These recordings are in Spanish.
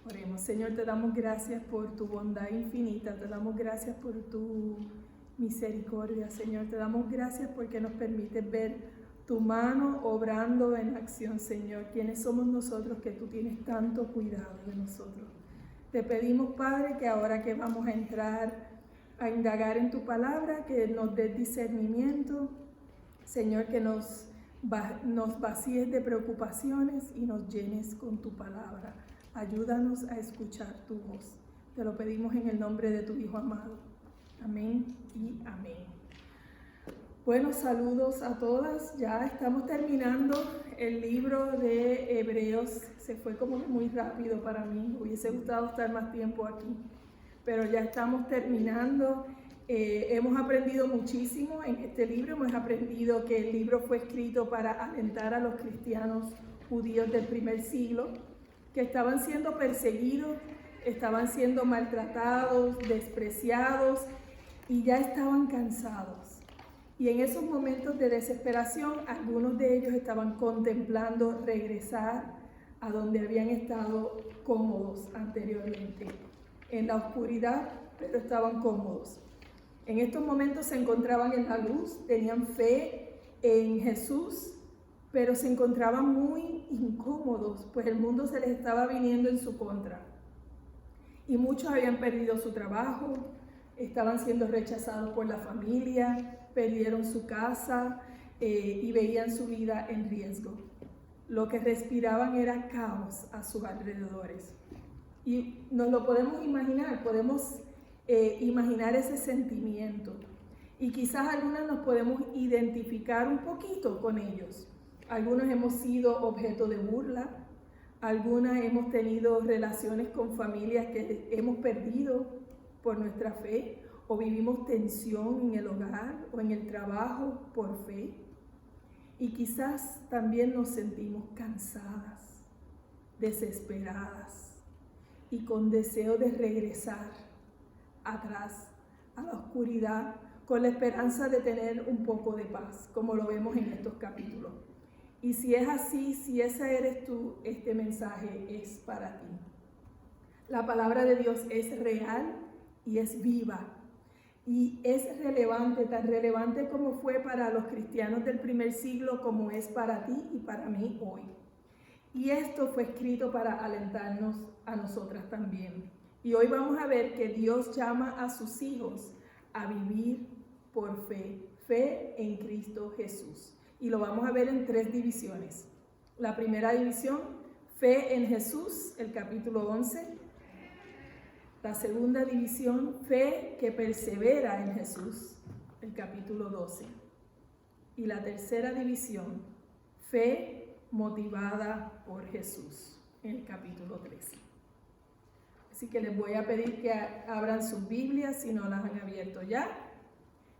Oremos. Señor, te damos gracias por tu bondad infinita, te damos gracias por tu misericordia, Señor. Te damos gracias porque nos permites ver tu mano obrando en acción, Señor. ¿Quiénes somos nosotros que tú tienes tanto cuidado de nosotros? Te pedimos, Padre, que ahora que vamos a entrar a indagar en tu palabra, que nos des discernimiento, Señor, que nos vacíes de preocupaciones y nos llenes con tu palabra. Ayúdanos a escuchar tu voz. Te lo pedimos en el nombre de tu Hijo amado. Amén y amén. Bueno, saludos a todas. Ya estamos terminando el libro de Hebreos. Se fue como muy rápido para mí. Hubiese gustado estar más tiempo aquí, pero ya estamos terminando. Hemos aprendido muchísimo en este libro. Hemos aprendido que el libro fue escrito para alentar a los cristianos judíos del primer siglo, que estaban siendo perseguidos, estaban siendo maltratados, despreciados y ya estaban cansados. Y en esos momentos de desesperación, algunos de ellos estaban contemplando regresar a donde habían estado cómodos anteriormente, en la oscuridad, pero estaban cómodos. En estos momentos se encontraban en la luz, tenían fe en Jesús, pero se encontraban muy incómodos, pues el mundo se les estaba viniendo en su contra. Y muchos habían perdido su trabajo, estaban siendo rechazados por la familia, perdieron su casa y veían su vida en riesgo. Lo que respiraban era caos a sus alrededores. Y nos lo podemos imaginar, podemos imaginar ese sentimiento. Y quizás algunas nos podemos identificar un poquito con ellos. Algunos hemos sido objeto de burla, algunas hemos tenido relaciones con familias que hemos perdido por nuestra fe, o vivimos tensión en el hogar o en el trabajo por fe. Y quizás también nos sentimos cansadas, desesperadas y con deseo de regresar atrás a la oscuridad con la esperanza de tener un poco de paz, como lo vemos en estos capítulos. Y si es así, si esa eres tú, este mensaje es para ti. La palabra de Dios es real y es viva. Y es relevante, tan relevante como fue para los cristianos del primer siglo, como es para ti y para mí hoy. Y esto fue escrito para alentarnos a nosotras también. Y hoy vamos a ver que Dios llama a sus hijos a vivir por fe, fe en Cristo Jesús. Y lo vamos a ver en 3 divisiones. La primera división, fe en Jesús, el capítulo 11. La segunda división, fe que persevera en Jesús, el capítulo 12. Y la tercera división, fe motivada por Jesús, en el capítulo 13. Así que les voy a pedir que abran sus Biblias si no las han abierto ya.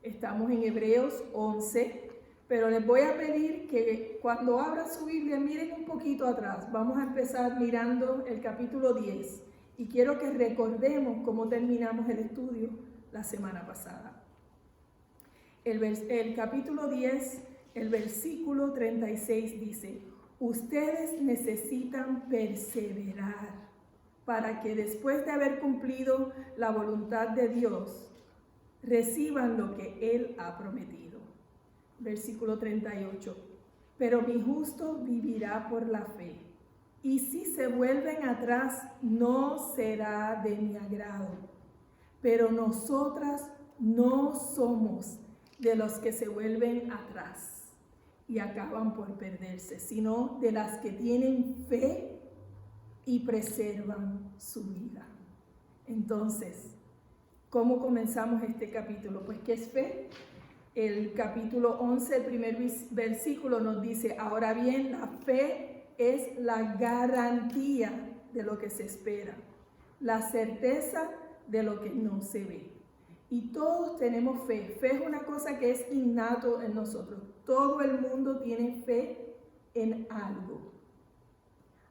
Estamos en Hebreos 11, pero les voy a pedir que cuando abran su Biblia miren un poquito atrás. Vamos a empezar mirando el capítulo 10. Y quiero que recordemos cómo terminamos el estudio la semana pasada. El capítulo 10, el versículo 36 dice: ustedes necesitan perseverar para que después de haber cumplido la voluntad de Dios, reciban lo que Él ha prometido. Versículo 38. Pero mi justo vivirá por la fe. Y si se vuelven atrás, no será de mi agrado. Pero nosotras no somos de los que se vuelven atrás y acaban por perderse, sino de las que tienen fe y preservan su vida. Entonces, ¿cómo comenzamos este capítulo? Pues, ¿qué es fe? El capítulo 11, el primer versículo nos dice: ahora bien, la fe es la garantía de lo que se espera, la certeza de lo que no se ve. Y todos tenemos fe. Fe es una cosa que es innato en nosotros. Todo el mundo tiene fe en algo.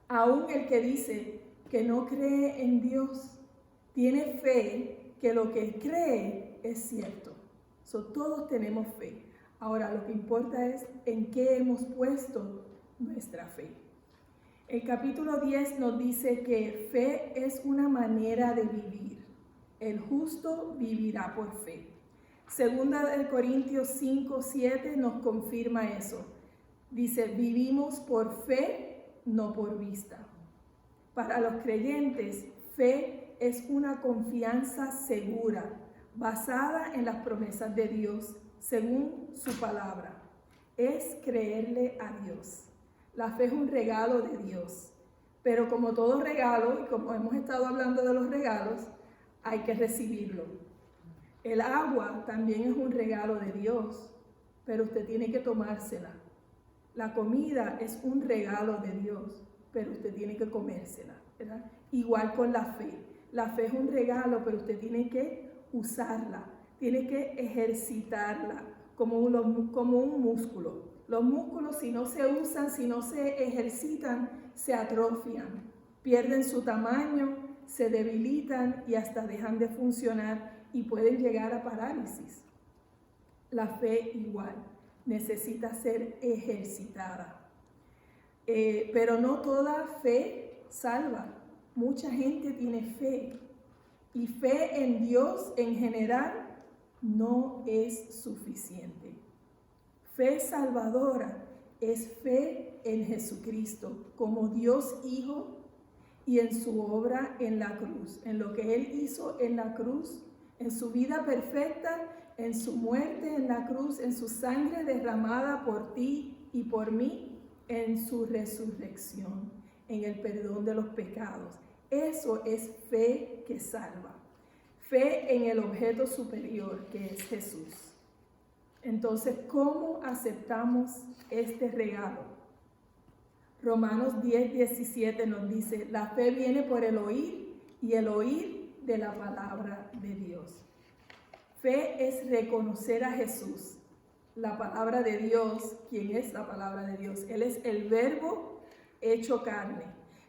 Aún el que dice que no cree en Dios, tiene fe que lo que cree es cierto. Todos tenemos fe. Ahora, lo que importa es en qué hemos puesto nuestra fe. El capítulo 10 nos dice que fe es una manera de vivir. El justo vivirá por fe. Segunda de Corintios 5:7 nos confirma eso. Dice, vivimos por fe, no por vista. Para los creyentes, fe es una confianza segura, basada en las promesas de Dios, según su palabra. Es creerle a Dios. La fe es un regalo de Dios. Pero como todo regalo, y como hemos estado hablando de los regalos, hay que recibirlo. El agua también es un regalo de Dios, pero usted tiene que tomársela. La comida es un regalo de Dios, pero usted tiene que comérsela, ¿verdad? Igual con la fe. La fe es un regalo, pero usted tiene que usarla, tiene que ejercitarla como un músculo. Los músculos, si no se usan, si no se ejercitan, se atrofian, pierden su tamaño, se debilitan y hasta dejan de funcionar y pueden llegar a parálisis. La fe igual necesita ser ejercitada. Pero no toda fe salva. Mucha gente tiene fe y fe en Dios en general no es suficiente. Fe salvadora es fe en Jesucristo como Dios Hijo y en su obra en la cruz, en lo que Él hizo en la cruz, en su vida perfecta, en su muerte en la cruz, en su sangre derramada por ti y por mí, en su resurrección, en el perdón de los pecados. Eso es fe que salva. Fe en el objeto superior que es Jesús. Entonces, ¿cómo aceptamos este regalo? Romanos 10:17 nos dice, la fe viene por el oír y el oír de la palabra de Dios. Fe es reconocer a Jesús, la palabra de Dios. ¿Quién es la palabra de Dios? Él es el verbo hecho carne.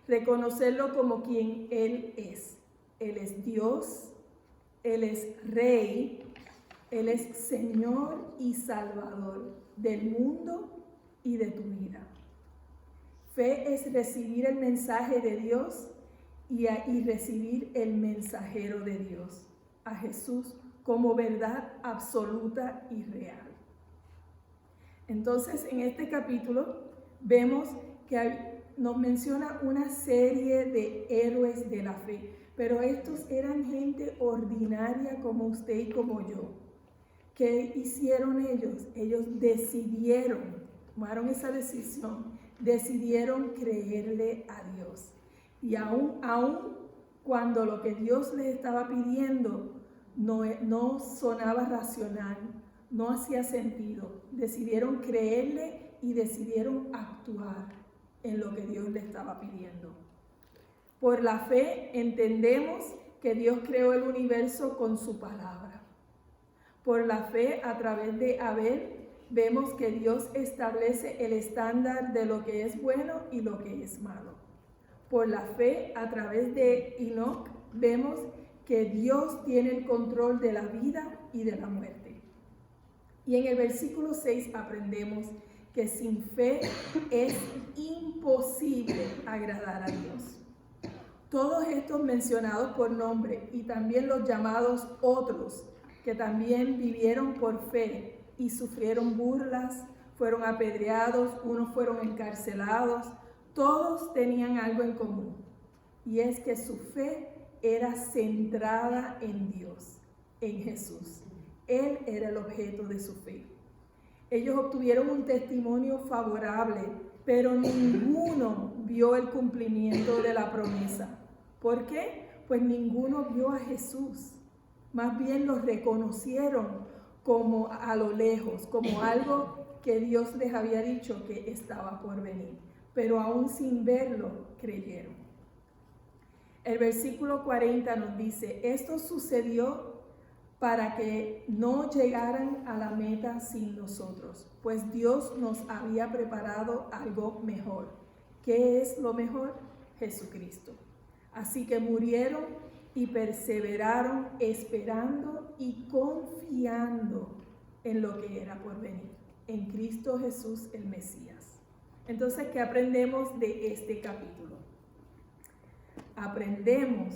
Reconocerlo como quien Él es. Él es Dios, Él es Rey, Él es Señor y Salvador del mundo y de tu vida. Fe es recibir el mensaje de Dios y recibir el mensajero de Dios, a Jesús, como verdad absoluta y real. Entonces, en este capítulo vemos que nos menciona una serie de héroes de la fe, pero estos eran gente ordinaria como usted y como yo. ¿Qué hicieron ellos? Ellos decidieron, tomaron esa decisión, decidieron creerle a Dios. Y aún cuando lo que Dios les estaba pidiendo no sonaba racional, no hacía sentido, decidieron creerle y decidieron actuar en lo que Dios le estaba pidiendo. Por la fe entendemos que Dios creó el universo con su palabra. Por la fe, a través de Abel, vemos que Dios establece el estándar de lo que es bueno y lo que es malo. Por la fe, a través de Enoc, vemos que Dios tiene el control de la vida y de la muerte. Y en el versículo 6 aprendemos que sin fe es imposible agradar a Dios. Todos estos mencionados por nombre y también los llamados otros, que también vivieron por fe y sufrieron burlas, fueron apedreados, unos fueron encarcelados, todos tenían algo en común, y es que su fe era centrada en Dios, en Jesús. Él era el objeto de su fe. Ellos obtuvieron un testimonio favorable, pero ninguno vio el cumplimiento de la promesa. ¿Por qué? Pues ninguno vio a Jesús. Más bien los reconocieron como a lo lejos, como algo que Dios les había dicho que estaba por venir. Pero aún sin verlo, creyeron. El versículo 40 nos dice, esto sucedió para que no llegaran a la meta sin nosotros, pues Dios nos había preparado algo mejor. ¿Qué es lo mejor? Jesucristo. Así que murieron y perseveraron esperando y confiando en lo que era por venir, en Cristo Jesús el Mesías. Entonces, ¿qué aprendemos de este capítulo? Aprendemos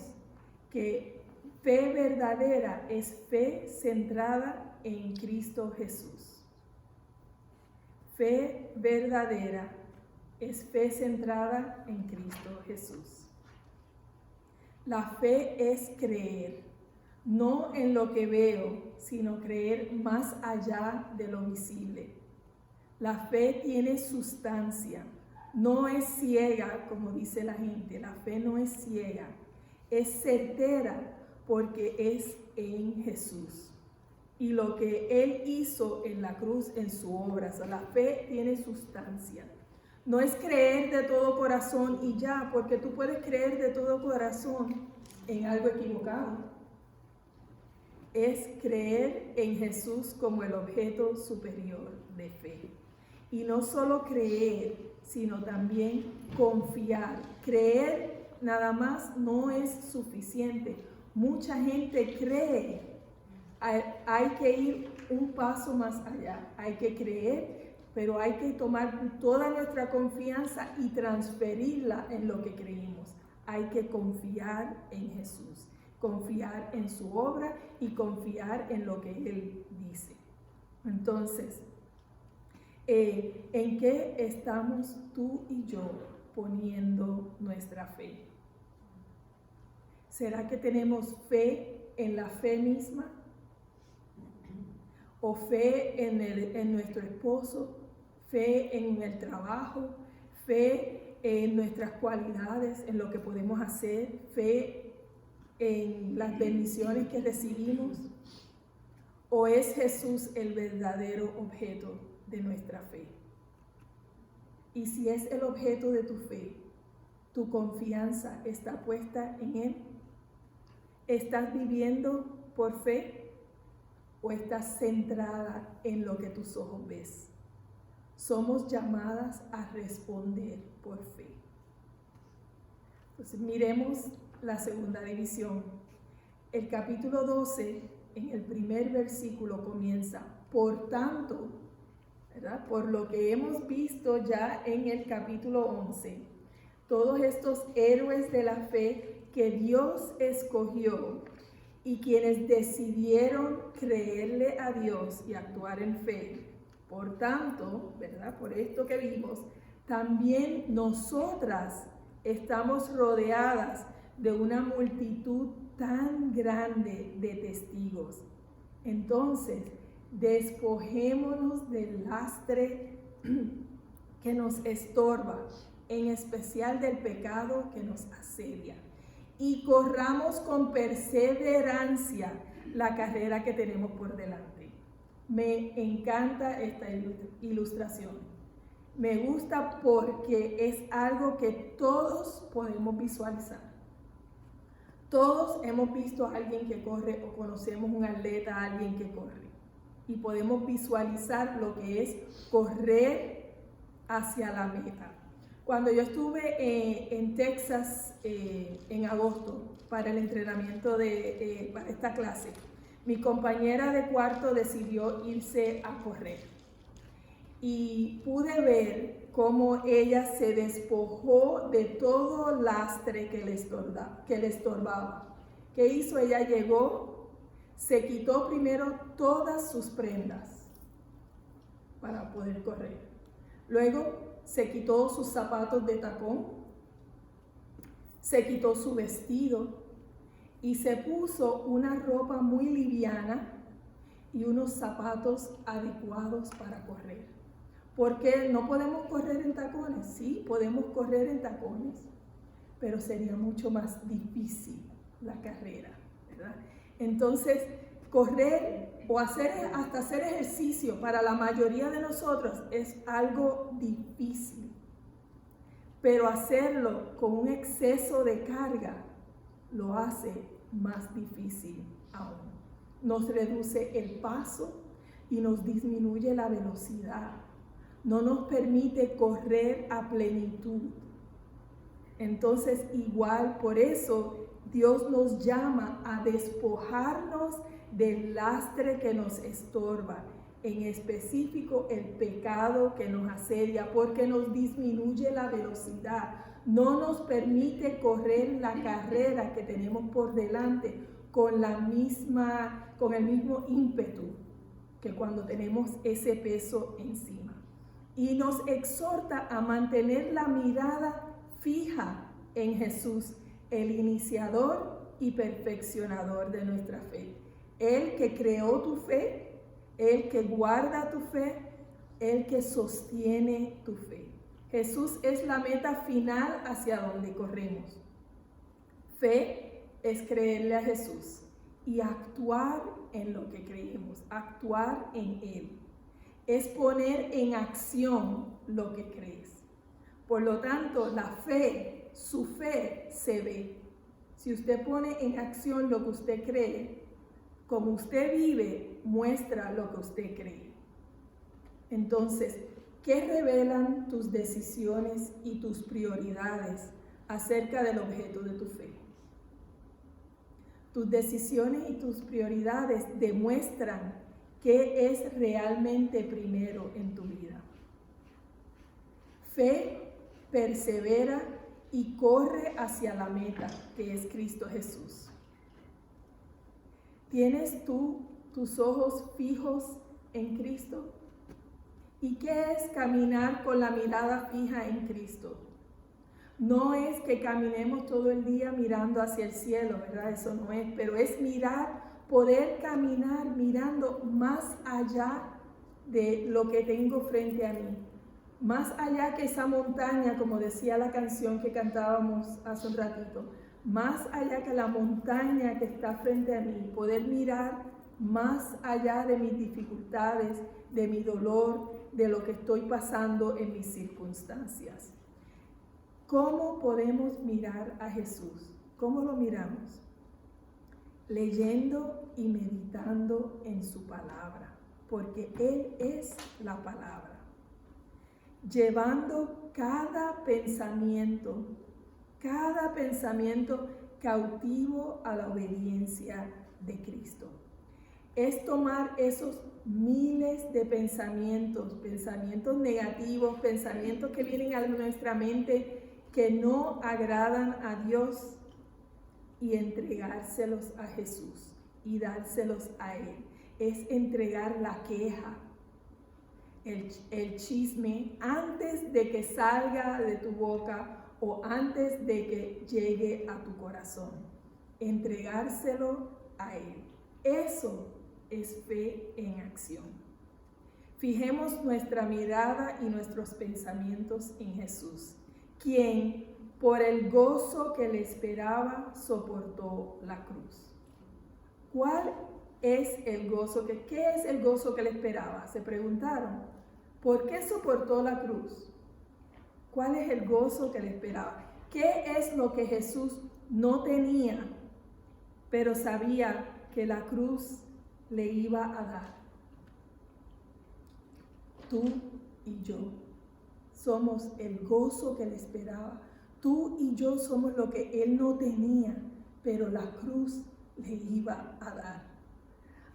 que fe verdadera es fe centrada en Cristo Jesús. Fe verdadera es fe centrada en Cristo Jesús. La fe es creer, no en lo que veo, sino creer más allá de lo visible. La fe tiene sustancia, no es ciega, como dice la gente. La fe no es ciega, es certera porque es en Jesús. Y lo que Él hizo en la cruz, en su obra. O sea, la fe tiene sustancia. No es creer de todo corazón y ya, porque tú puedes creer de todo corazón en algo equivocado. Es creer en Jesús como el objeto superior de fe. Y no solo creer, sino también confiar. Creer nada más no es suficiente. Mucha gente cree. Hay que ir un paso más allá. Hay que creer, pero hay que tomar toda nuestra confianza y transferirla en lo que creímos. Hay que confiar en Jesús, confiar en su obra y confiar en lo que Él dice. Entonces, ¿en qué estamos tú y yo poniendo nuestra fe? ¿Será que tenemos fe en la fe misma? ¿O fe en nuestro esposo? ¿Fe en el trabajo? ¿Fe en nuestras cualidades, en lo que podemos hacer? ¿Fe en las bendiciones que recibimos? ¿O es Jesús el verdadero objeto de nuestra fe? Y si es el objeto de tu fe, tu confianza está puesta en Él. ¿Estás viviendo por fe o estás centrada en lo que tus ojos ves? Somos llamadas a responder por fe. Entonces miremos la segunda división. El capítulo 12, en el primer versículo comienza, por tanto, ¿verdad? Por lo que hemos visto ya en el capítulo 11, todos estos héroes de la fe que Dios escogió y quienes decidieron creerle a Dios y actuar en fe. Por tanto, ¿verdad? Por esto que vimos, también nosotras estamos rodeadas de una multitud tan grande de testigos. Entonces, despojémonos del lastre que nos estorba, en especial del pecado que nos asedia, y corramos con perseverancia la carrera que tenemos por delante. Me encanta esta ilustración. Me gusta porque es algo que todos podemos visualizar. Todos hemos visto a alguien que corre o conocemos un atleta, a alguien que corre. Y podemos visualizar lo que es correr hacia la meta. Cuando yo estuve en Texas en agosto para el entrenamiento para esta clase, mi compañera de cuarto decidió irse a correr. Y pude ver cómo ella se despojó de todo lastre que le estorbaba. ¿Qué hizo? Ella llegó, se quitó primero todas sus prendas para poder correr. Luego se quitó sus zapatos de tacón, se quitó su vestido y se puso una ropa muy liviana y unos zapatos adecuados para correr. Porque no podemos correr en tacones. Sí, podemos correr en tacones, pero sería mucho más difícil la carrera, ¿verdad? Entonces, correr o hasta hacer ejercicio para la mayoría de nosotros es algo difícil, pero hacerlo con un exceso de carga lo hace más difícil aún. Nos reduce el paso y nos disminuye la velocidad. No nos permite correr a plenitud. Entonces, igual por eso Dios nos llama a despojarnos del lastre que nos estorba en específico el pecado que nos asedia, porque nos disminuye la velocidad, no nos permite correr la carrera que tenemos por delante con el mismo ímpetu que cuando tenemos ese peso encima. Y nos exhorta a mantener la mirada fija en Jesús, el iniciador y perfeccionador de nuestra fe. El que creó tu fe, el que guarda tu fe, el que sostiene tu fe. Jesús es la meta final hacia donde corremos. Fe es creerle a Jesús y actuar en lo que creemos, actuar en Él. Es poner en acción lo que crees. Por lo tanto, la fe, su fe se ve. Si usted pone en acción lo que usted cree, como usted vive, muestra lo que usted cree. Entonces, ¿qué revelan tus decisiones y tus prioridades acerca del objeto de tu fe? Tus decisiones y tus prioridades demuestran qué es realmente primero en tu vida. Fe persevera y corre hacia la meta, que es Cristo Jesús. ¿Tienes tú tus ojos fijos en Cristo? ¿Y qué es caminar con la mirada fija en Cristo? No es que caminemos todo el día mirando hacia el cielo, ¿verdad? Eso no es, pero es poder caminar mirando más allá de lo que tengo frente a mí. Más allá que esa montaña, como decía la canción que cantábamos hace un ratito, más allá que la montaña que está frente a mí, poder mirar más allá de mis dificultades, de mi dolor, de lo que estoy pasando en mis circunstancias. ¿Cómo podemos mirar a Jesús? ¿Cómo lo miramos? Leyendo y meditando en su palabra, porque Él es la palabra. Llevando cada pensamiento cautivo a la obediencia de Cristo. Es tomar esos miles de pensamientos negativos, pensamientos que vienen a nuestra mente que no agradan a Dios y entregárselos a Jesús y dárselos a Él. Es entregar la queja, el chisme antes de que salga de tu boca o antes de que llegue a tu corazón. Entregárselo a Él. Eso es fe en acción. Fijemos nuestra mirada y nuestros pensamientos en Jesús, quien por el gozo que le esperaba soportó la cruz. ¿Cuál es el gozo? ¿Qué es el gozo que le esperaba? Se preguntaron. ¿Por qué soportó la cruz? ¿Cuál es el gozo que le esperaba? ¿Qué es lo que Jesús no tenía, pero sabía que la cruz le iba a dar? Tú y yo somos el gozo que le esperaba. Tú y yo somos lo que Él no tenía, pero la cruz le iba a dar.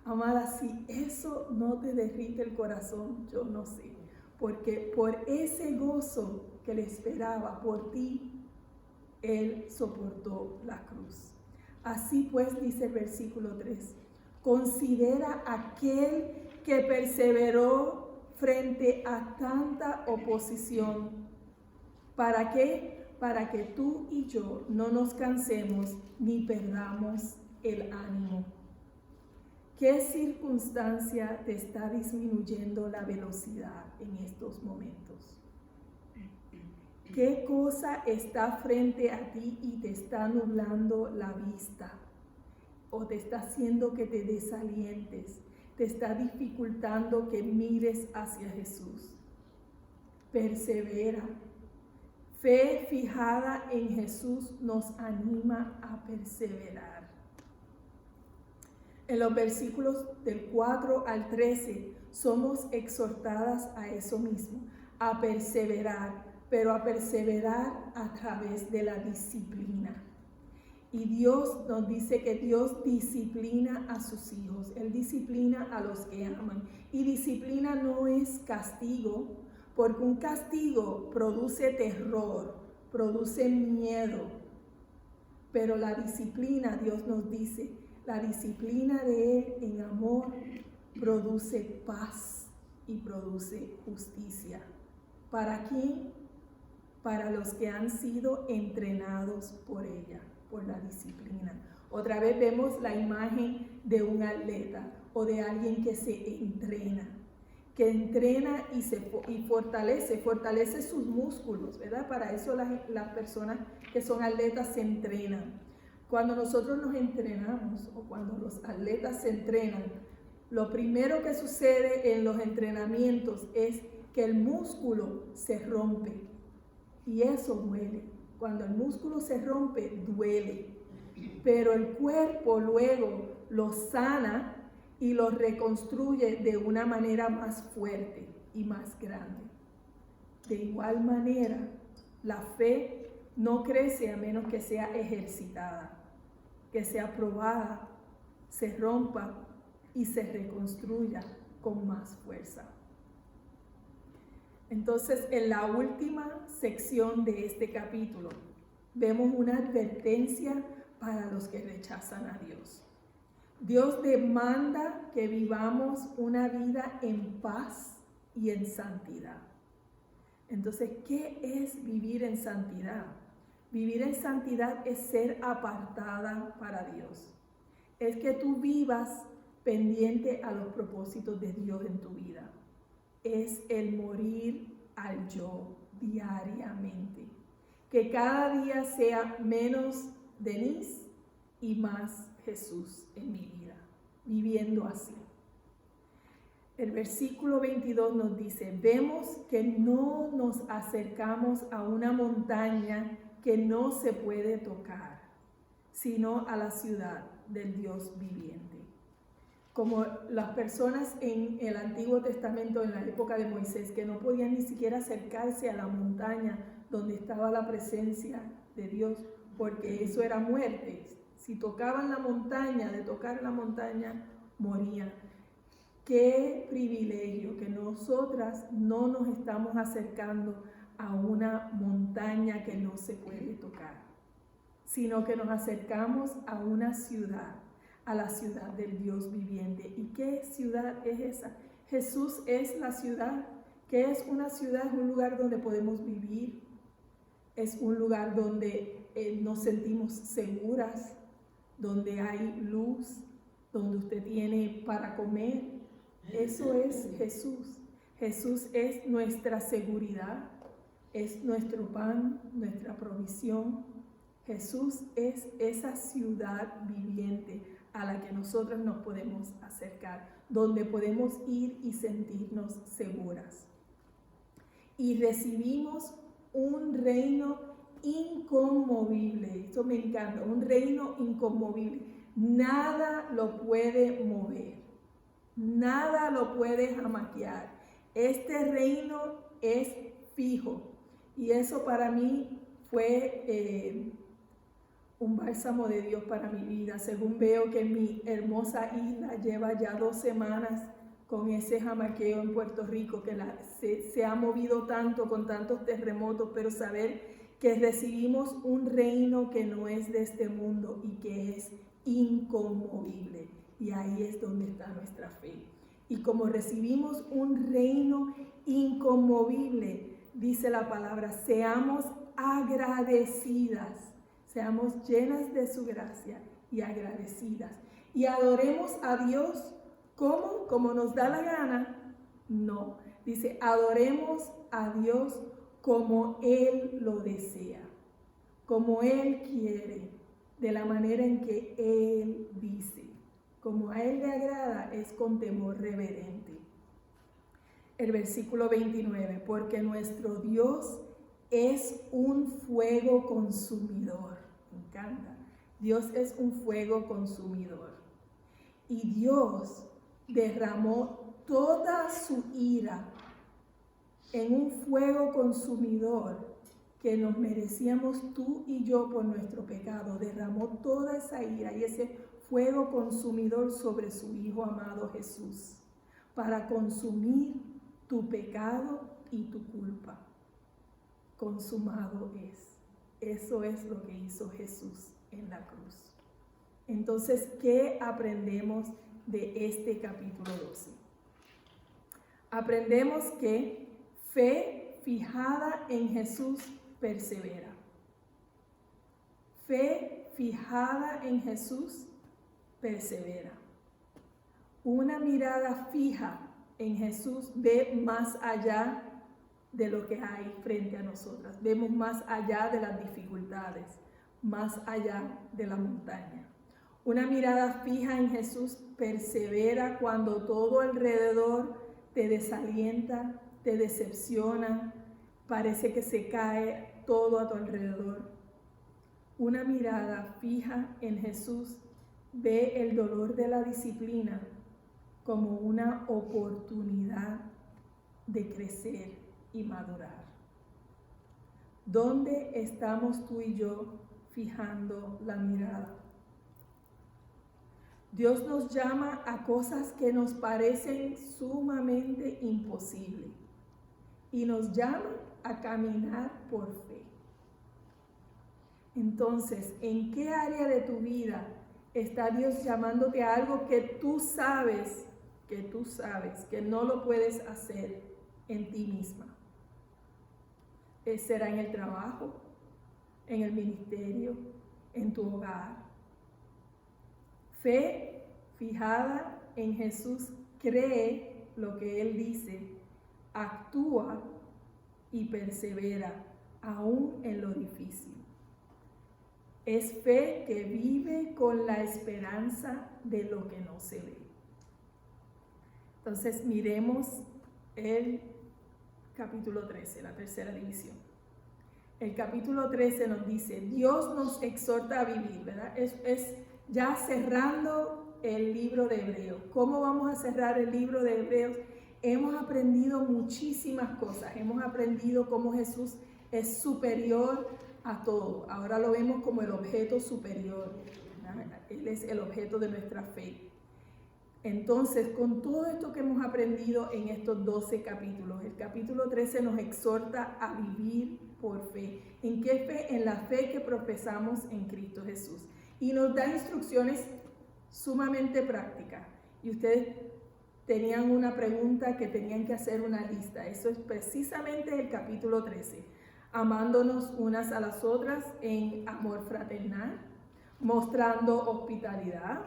Amada, si eso no te derrite el corazón, yo no sé. Porque por ese gozo que le esperaba por ti, Él soportó la cruz. Así pues, dice el versículo 3, considera aquel que perseveró frente a tanta oposición. ¿Para qué? Para que tú y yo no nos cansemos ni perdamos el ánimo. ¿Qué circunstancia te está disminuyendo la velocidad en estos momentos? ¿Qué cosa está frente a ti y te está nublando la vista? ¿O te está haciendo que te desalientes? ¿Te está dificultando que mires hacia Jesús? Persevera. Fe fijada en Jesús nos anima a perseverar. En los versículos del 4 al 13 somos exhortadas a eso mismo, a perseverar, pero a perseverar a través de la disciplina. Y Dios nos dice que Dios disciplina a sus hijos. Él disciplina a los que aman. Y disciplina no es castigo, porque un castigo produce terror, produce miedo. Pero la disciplina, Dios nos dice, la disciplina de Él en amor produce paz y produce justicia. ¿Para quién? Para los que han sido entrenados por ella, por la disciplina. Otra vez vemos la imagen de un atleta o de alguien que se entrena y fortalece sus músculos, ¿verdad? Para eso las personas que son atletas se entrenan. Cuando nosotros nos entrenamos o cuando los atletas se entrenan, lo primero que sucede en los entrenamientos es que el músculo se rompe y eso duele. Cuando el músculo se rompe, duele, pero el cuerpo luego lo sana y lo reconstruye de una manera más fuerte y más grande. De igual manera, la fe no crece a menos que sea ejercitada, que sea probada, se rompa y se reconstruya con más fuerza. Entonces, en la última sección de este capítulo, vemos una advertencia para los que rechazan a Dios. Dios demanda que vivamos una vida en paz y en santidad. Entonces, ¿qué es vivir en santidad? Vivir en santidad es ser apartada para Dios. Es que tú vivas pendiente a los propósitos de Dios en tu vida. Es el morir al yo diariamente. Que cada día sea menos Denise y más Jesús en mi vida, viviendo así. El versículo 22 nos dice, vemos que no nos acercamos a una montaña que no se puede tocar, sino a la ciudad del Dios viviente. Como las personas en el Antiguo Testamento, en la época de Moisés, que no podían ni siquiera acercarse a la montaña donde estaba la presencia de Dios, porque eso era muerte. Si tocaban la montaña, de tocar la montaña, morían. Qué privilegio que nosotras no nos estamos acercando a una montaña que no se puede tocar, sino que nos acercamos a una ciudad, a la ciudad del Dios viviente. ¿Y qué ciudad es esa? Jesús es la ciudad. ¿Qué es una ciudad? Es un lugar donde podemos vivir, es un lugar donde nos sentimos seguras, donde hay luz, donde usted tiene para comer. Eso es Jesús. Jesús es nuestra seguridad, es nuestro pan, nuestra provisión. Jesús es esa ciudad viviente a la que nosotros nos podemos acercar, donde podemos ir y sentirnos seguras. Y recibimos un reino inconmovible. Esto me encanta, un reino inconmovible. Nada lo puede mover, nada lo puede jamaquear. Este reino es fijo. Y eso para mí fue un bálsamo de Dios para mi vida. Según veo que mi hermosa isla lleva ya 2 semanas con ese jamaqueo en Puerto Rico, que se ha movido tanto con tantos terremotos, pero saber que recibimos un reino que no es de este mundo y que es inconmovible. Y ahí es donde está nuestra fe. Y como recibimos un reino inconmovible, dice la palabra, seamos agradecidas, seamos llenas de su gracia y agradecidas. Y adoremos a Dios, ¿cómo? ¿Como nos da la gana? No, dice, adoremos a Dios como Él lo desea, como Él quiere, de la manera en que Él dice. Como a Él le agrada, es con temor reverente. El versículo 29, porque nuestro Dios es un fuego consumidor. Me encanta. Dios es un fuego consumidor. Y Dios derramó toda su ira en un fuego consumidor que nos merecíamos tú y yo por nuestro pecado, derramó toda esa ira y ese fuego consumidor sobre su Hijo amado Jesús, para consumir tu pecado y tu culpa. Consumado es. Eso es lo que hizo Jesús en la cruz. Entonces, ¿qué aprendemos de este capítulo 12? Aprendemos que fe fijada en Jesús persevera. Fe fijada en Jesús persevera. Una mirada fija en Jesús ve más allá de lo que hay frente a nosotras. Vemos más allá de las dificultades, más allá de la montaña. Una mirada fija en Jesús persevera cuando todo alrededor te desalienta, te decepciona, parece que se cae todo a tu alrededor. Una mirada fija en Jesús ve el dolor de la disciplina como una oportunidad de crecer y madurar. ¿Dónde estamos tú y yo fijando la mirada? Dios nos llama a cosas que nos parecen sumamente imposibles y nos llama a caminar por fe. Entonces, ¿en qué área de tu vida está Dios llamándote a algo que tú sabes que no lo puedes hacer en ti misma? ¿Será en el trabajo, en el ministerio, en tu hogar? Fe fijada en Jesús cree lo que Él dice, actúa y persevera aún en lo difícil. Es fe que vive con la esperanza de lo que no se ve. Entonces miremos el capítulo 13, la tercera división. El capítulo 13 nos dice, Dios nos exhorta a vivir, ¿verdad? Es ya cerrando el libro de Hebreos. ¿Cómo vamos a cerrar el libro de Hebreos? Hemos aprendido muchísimas cosas. Hemos aprendido cómo Jesús es superior a todo. Ahora lo vemos como el objeto superior, ¿verdad? Él es el objeto de nuestra fe. Entonces, con todo esto que hemos aprendido en estos 12 capítulos, el capítulo 13 nos exhorta a vivir por fe. ¿En qué fe? En la fe que profesamos en Cristo Jesús. Y nos da instrucciones sumamente prácticas. Y ustedes tenían una pregunta que tenían que hacer una lista. Eso es precisamente el capítulo 13. Amándonos unas a las otras en amor fraternal, mostrando hospitalidad,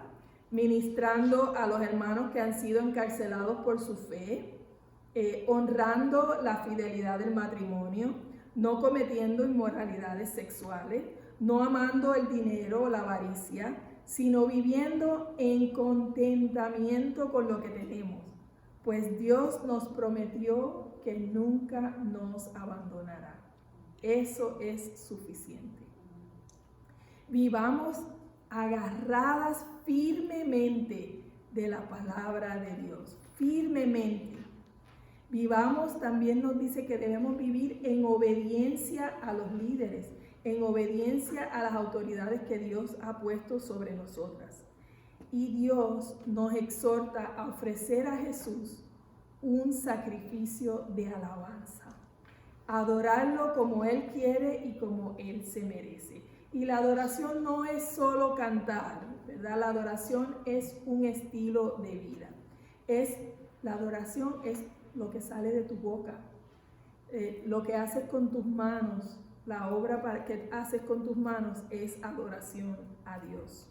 ministrando a los hermanos que han sido encarcelados por su fe, honrando la fidelidad del matrimonio, no cometiendo inmoralidades sexuales, no amando el dinero o la avaricia, sino viviendo en contentamiento con lo que tenemos, pues Dios nos prometió que nunca nos abandonará. Eso es suficiente. Vivamos agarradas firmemente de la palabra de Dios, firmemente. Vivamos, también nos dice que debemos vivir en obediencia a los líderes, en obediencia a las autoridades que Dios ha puesto sobre nosotras. Y Dios nos exhorta a ofrecer a Jesús un sacrificio de alabanza, adorarlo como Él quiere y como Él se merece. Y la adoración no es solo cantar, ¿verdad? La adoración es un estilo de vida. La adoración es lo que sale de tu boca, lo que haces con tus manos, la obra que haces con tus manos es adoración a Dios.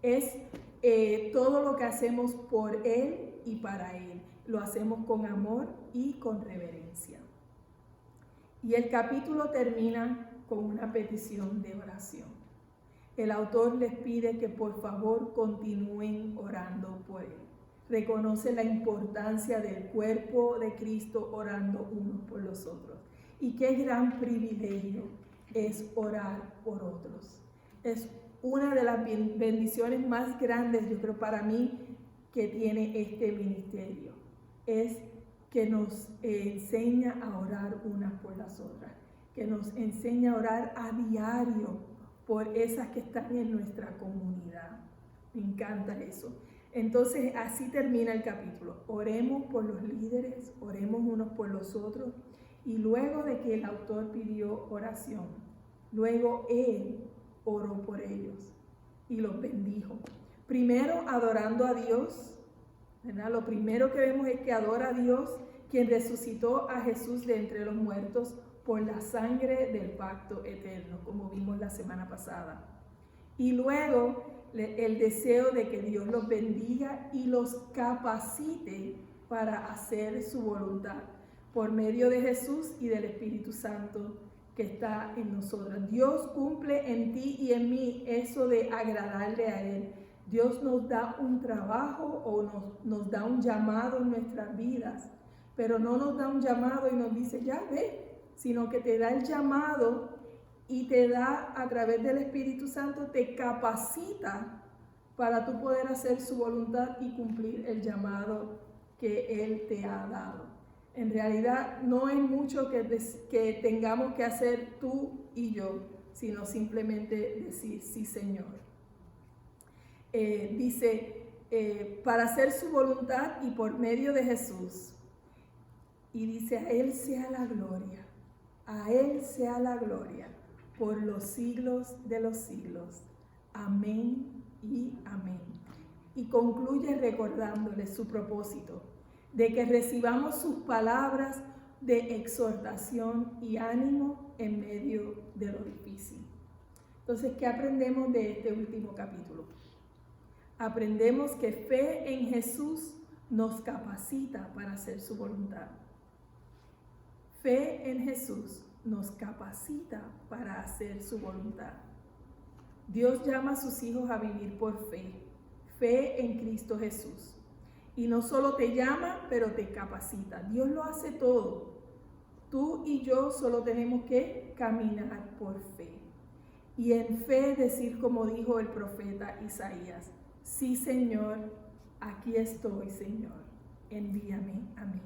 Es todo lo que hacemos por Él y para Él. Lo hacemos con amor y con reverencia. Y el capítulo termina con una petición de oración. El autor les pide que por favor continúen orando por Él. Reconoce la importancia del cuerpo de Cristo orando unos por los otros. Y qué gran privilegio es orar por otros. Es una de las bendiciones más grandes, yo creo, para mí, que tiene este ministerio. Es que nos enseña a orar unas por las otras. que nos enseña a orar a diario por esas que están en nuestra comunidad. Me encanta eso. Entonces, así termina el capítulo. Oremos por los líderes, oremos unos por los otros. Y luego de que el autor pidió oración, luego él oró por ellos y los bendijo. Primero adorando a Dios, ¿verdad? Lo primero que vemos es que adora a Dios, quien resucitó a Jesús de entre los muertos por la sangre del pacto eterno, como vimos la semana pasada. Y luego el deseo de que Dios los bendiga y los capacite para hacer su voluntad por medio de Jesús y del Espíritu Santo que está en nosotros. Dios cumple en ti y en mí eso de agradarle a Él. Dios nos da un trabajo o nos da un llamado en nuestras vidas, pero no nos da un llamado y nos dice, ya ve, sino que te da el llamado y te da a través del Espíritu Santo, te capacita para tú poder hacer su voluntad y cumplir el llamado que Él te ha dado. En realidad no es mucho que tengamos que hacer tú y yo, sino simplemente decir, sí Señor. Para hacer su voluntad y por medio de Jesús. Y dice, a Él sea la gloria, a Él sea la gloria por los siglos de los siglos. Amén y amén. Y concluye recordándole su propósito, de que recibamos sus palabras de exhortación y ánimo en medio de lo difícil. Entonces, ¿qué aprendemos de este último capítulo? Aprendemos que fe en Jesús nos capacita para hacer su voluntad. Fe en Jesús nos capacita para hacer su voluntad. Dios llama a sus hijos a vivir por fe, fe en Cristo Jesús. Y no solo te llama, pero te capacita. Dios lo hace todo. Tú y yo solo tenemos que caminar por fe. Y en fe decir como dijo el profeta Isaías, sí Señor, aquí estoy Señor, envíame a mí.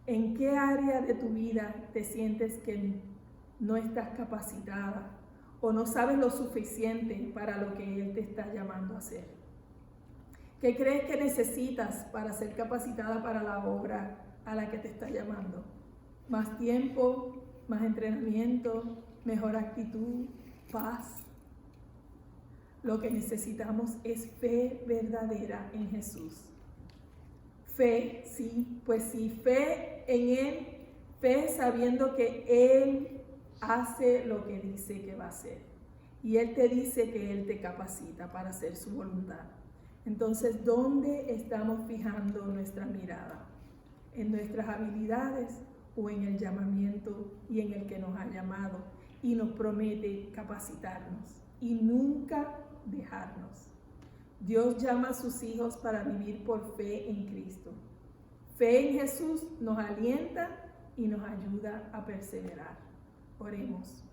¿En qué área de tu vida te sientes que no estás capacitada o no sabes lo suficiente para lo que Él te está llamando a hacer? ¿Qué crees que necesitas para ser capacitada para la obra a la que te está llamando? ¿Más tiempo, más entrenamiento, mejor actitud, paz? Lo que necesitamos es fe verdadera en Jesús. Fe, sí, pues sí, fe en Él, fe sabiendo que Él hace lo que dice que va a hacer. Y Él te dice que Él te capacita para hacer su voluntad. Entonces, ¿dónde estamos fijando nuestra mirada? ¿En nuestras habilidades o en el llamamiento y en el que nos ha llamado? Y nos promete capacitarnos y nunca dejarnos. Dios llama a sus hijos para vivir por fe en Cristo. Fe en Jesús nos alienta y nos ayuda a perseverar. Oremos.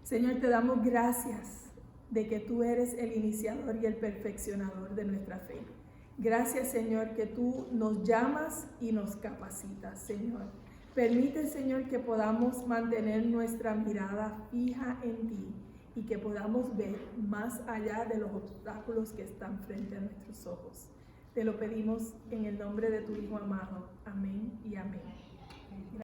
Señor, te damos gracias de que tú eres el iniciador y el perfeccionador de nuestra fe. Gracias, Señor, que tú nos llamas y nos capacitas, Señor. Permite, Señor, que podamos mantener nuestra mirada fija en ti y que podamos ver más allá de los obstáculos que están frente a nuestros ojos. Te lo pedimos en el nombre de tu Hijo amado. Amén y amén.